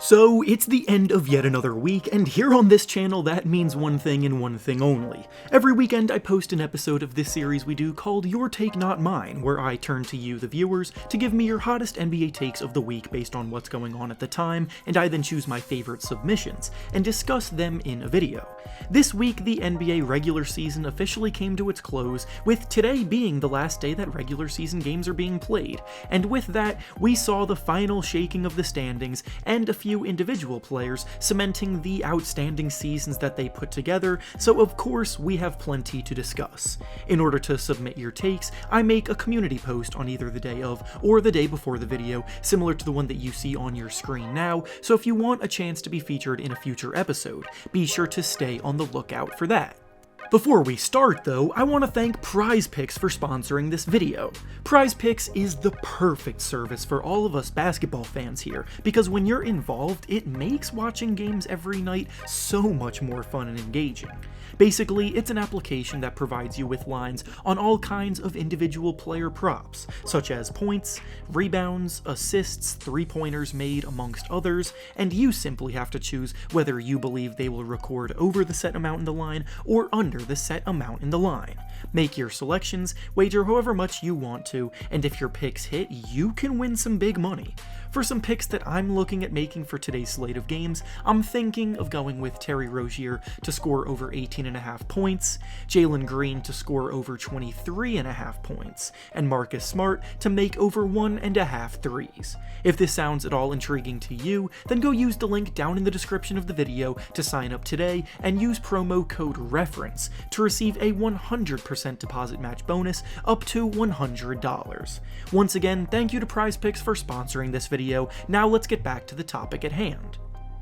So, it's the end of yet another week, and here on this channel that means one thing and one thing only. Every weekend I post an episode of this series we do called Your Take Not Mine, where I turn to you, the viewers, to give me your hottest NBA takes of the week based on what's going on at the time, and I then choose my favorite submissions, and discuss them in a video. This week, the NBA regular season officially came to its close, with today being the last day that regular season games are being played, and with that, we saw the final shaking of the standings, and a few individual players cementing the outstanding seasons that they put together, so of course we have plenty to discuss. In order to submit your takes, I make a community post on either the day of or the day before the video, similar to the one that you see on your screen now, so if you want a chance to be featured in a future episode, be sure to stay on the lookout for that. Before we start though, I want to thank PrizePicks for sponsoring this video. PrizePicks is the perfect service for all of us basketball fans here, because when you're involved, it makes watching games every night so much more fun and engaging. Basically, it's an application that provides you with lines on all kinds of individual player props, such as points, rebounds, assists, three-pointers made, amongst others, and you simply have to choose whether you believe they will record over the set amount in the line or under the set amount in the line. Make your selections, wager however much you want to, and if your picks hit, you can win some big money. For some picks that I'm looking at making for today's slate of games, I'm thinking of going with Terry Rozier to score over 18.5 points, Jalen Green to score over 23.5 points, and Marcus Smart to make over 1.5 threes. If this sounds at all intriguing to you, then go use the link down in the description of the video to sign up today and use promo code REFERENCE to receive a 100% deposit match bonus up to $100. Once again, thank you to PrizePicks for sponsoring this video. Now let's get back to the topic at hand.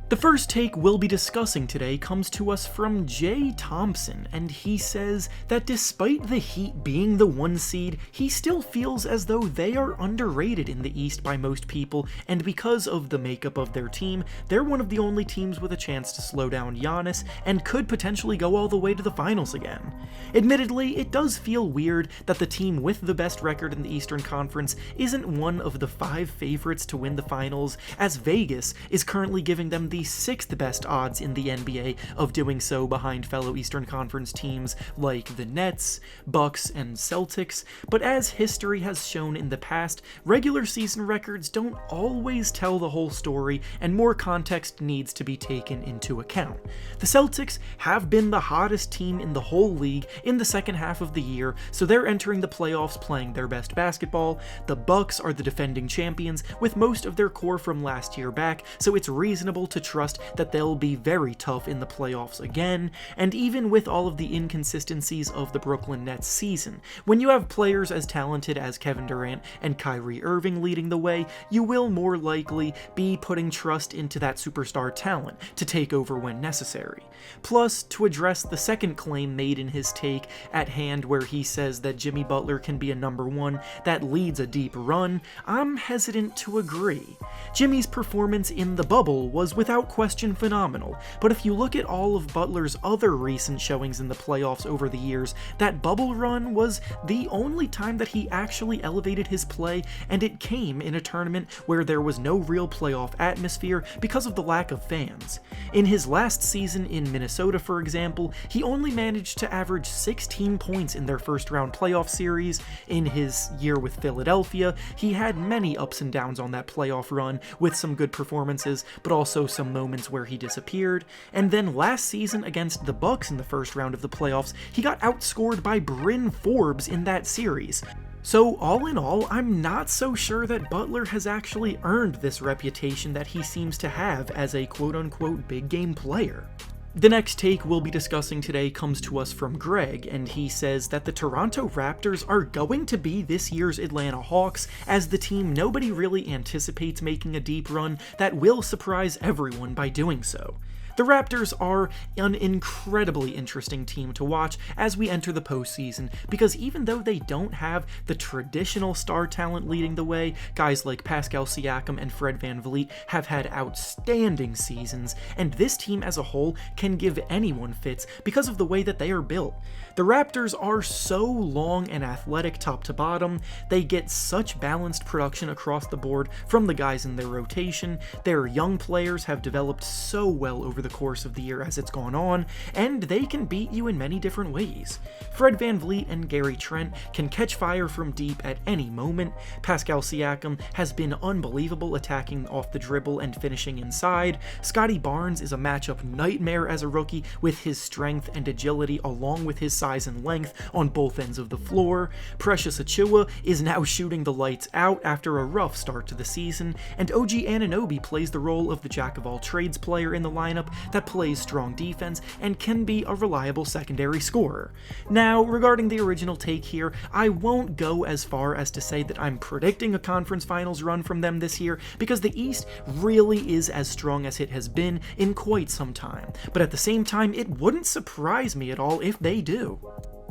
The first take we'll be discussing today comes to us from Jay Thompson, and he says that despite the Heat being the 1 seed, he still feels as though they are underrated in the East by most people, and because of the makeup of their team, they're one of the only teams with a chance to slow down Giannis and could potentially go all the way to the finals again. Admittedly, it does feel weird that the team with the best record in the Eastern Conference isn't one of the 5 favorites to win the finals, as Vegas is currently giving them the 6th best odds in the NBA of doing so behind fellow Eastern Conference teams like the Nets, Bucks, and Celtics, but as history has shown in the past, regular season records don't always tell the whole story, and more context needs to be taken into account. The Celtics have been the hottest team in the whole league in the second half of the year, so they're entering the playoffs playing their best basketball. The Bucks are the defending champions with most of their core from last year back, so it's reasonable to trust that they'll be very tough in the playoffs again, and even with all of the inconsistencies of the Brooklyn Nets season, when you have players as talented as Kevin Durant and Kyrie Irving leading the way, you will more likely be putting trust into that superstar talent to take over when necessary. Plus, to address the second claim made in his take at hand where he says that Jimmy Butler can be a number 1 that leads a deep run, I'm hesitant to agree. Jimmy's performance in the bubble was without question phenomenal, but if you look at all of Butler's other recent showings in the playoffs over the years, that bubble run was the only time that he actually elevated his play, and it came in a tournament where there was no real playoff atmosphere because of the lack of fans. In his last season in Minnesota, for example, he only managed to average 16 points in their first round playoff series. In his year with Philadelphia, he had many ups and downs on that playoff run, with some good performances, but also some moments where he disappeared, and then last season against the Bucks in the first round of the playoffs, he got outscored by Bryn Forbes in that series. So all in all, I'm not so sure that Butler has actually earned this reputation that he seems to have as a quote-unquote big game player. The next take we'll be discussing today comes to us from Greg, and he says that the Toronto Raptors are going to be this year's Atlanta Hawks, as the team nobody really anticipates making a deep run that will surprise everyone by doing so. The Raptors are an incredibly interesting team to watch as we enter the postseason, because even though they don't have the traditional star talent leading the way, guys like Pascal Siakam and Fred VanVleet have had outstanding seasons, and this team as a whole can give anyone fits because of the way that they are built. The Raptors are so long and athletic top to bottom, they get such balanced production across the board from the guys in their rotation, their young players have developed so well over the course of the year as it's gone on, and they can beat you in many different ways. Fred VanVleet and Gary Trent can catch fire from deep at any moment, Pascal Siakam has been unbelievable attacking off the dribble and finishing inside, Scottie Barnes is a matchup nightmare as a rookie with his strength and agility along with his size and length on both ends of the floor, Precious Achiuwa is now shooting the lights out after a rough start to the season, and OG Anunoby plays the role of the jack-of-all-trades player in the lineup that plays strong defense and can be a reliable secondary scorer. Now, regarding the original take here, I won't go as far as to say that I'm predicting a conference finals run from them this year, because the East really is as strong as it has been in quite some time, but at the same time, it wouldn't surprise me at all if they do.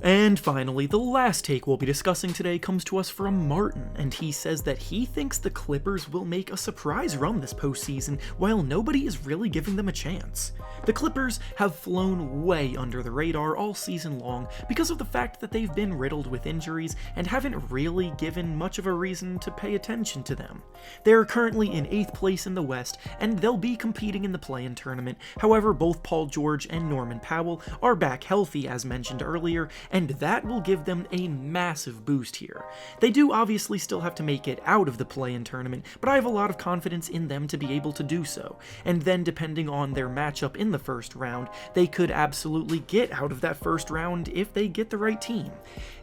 And finally, the last take we'll be discussing today comes to us from Martin, and he says that he thinks the Clippers will make a surprise run this postseason while nobody is really giving them a chance. The Clippers have flown way under the radar all season long because of the fact that they've been riddled with injuries and haven't really given much of a reason to pay attention to them. They're currently in 8th place in the West, and they'll be competing in the play-in tournament. However, both Paul George and Norman Powell are back healthy as mentioned earlier, and that will give them a massive boost here. They do obviously still have to make it out of the play-in tournament, but I have a lot of confidence in them to be able to do so, and then depending on their matchup in the first round, they could absolutely get out of that first round if they get the right team.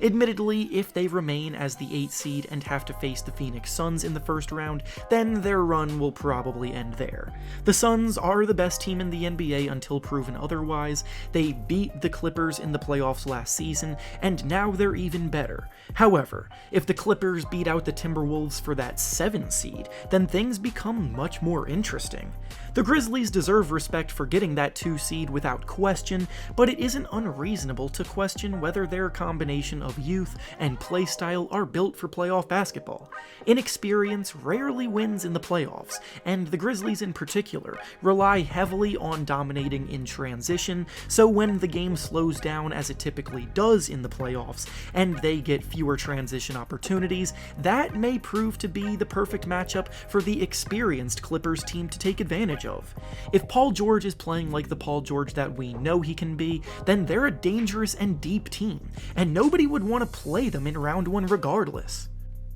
Admittedly, if they remain as the 8th seed and have to face the Phoenix Suns in the first round, then their run will probably end there. The Suns are the best team in the NBA until proven otherwise. They beat the Clippers in the playoffs last season, and now they're even better. However, if the Clippers beat out the Timberwolves for that 7 seed, then things become much more interesting. The Grizzlies deserve respect for getting that 2 seed without question, but it isn't unreasonable to question whether their combination of youth and playstyle are built for playoff basketball. Inexperience rarely wins in the playoffs, and the Grizzlies in particular rely heavily on dominating in transition, so when the game slows down as it typically does in the playoffs, and they get fewer transition opportunities, that may prove to be the perfect matchup for the experienced Clippers team to take advantage of. If Paul George is playing like the Paul George that we know he can be, then they're a dangerous and deep team, and nobody would want to play them in round 1 regardless.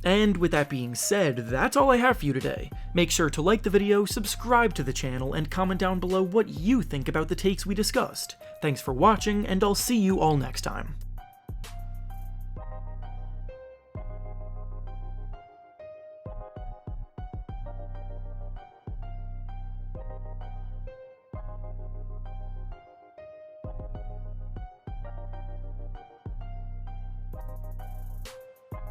And with that being said, that's all I have for you today. Make sure to like the video, subscribe to the channel, and comment down below what you think about the takes we discussed. Thanks for watching, and I'll see you all next time.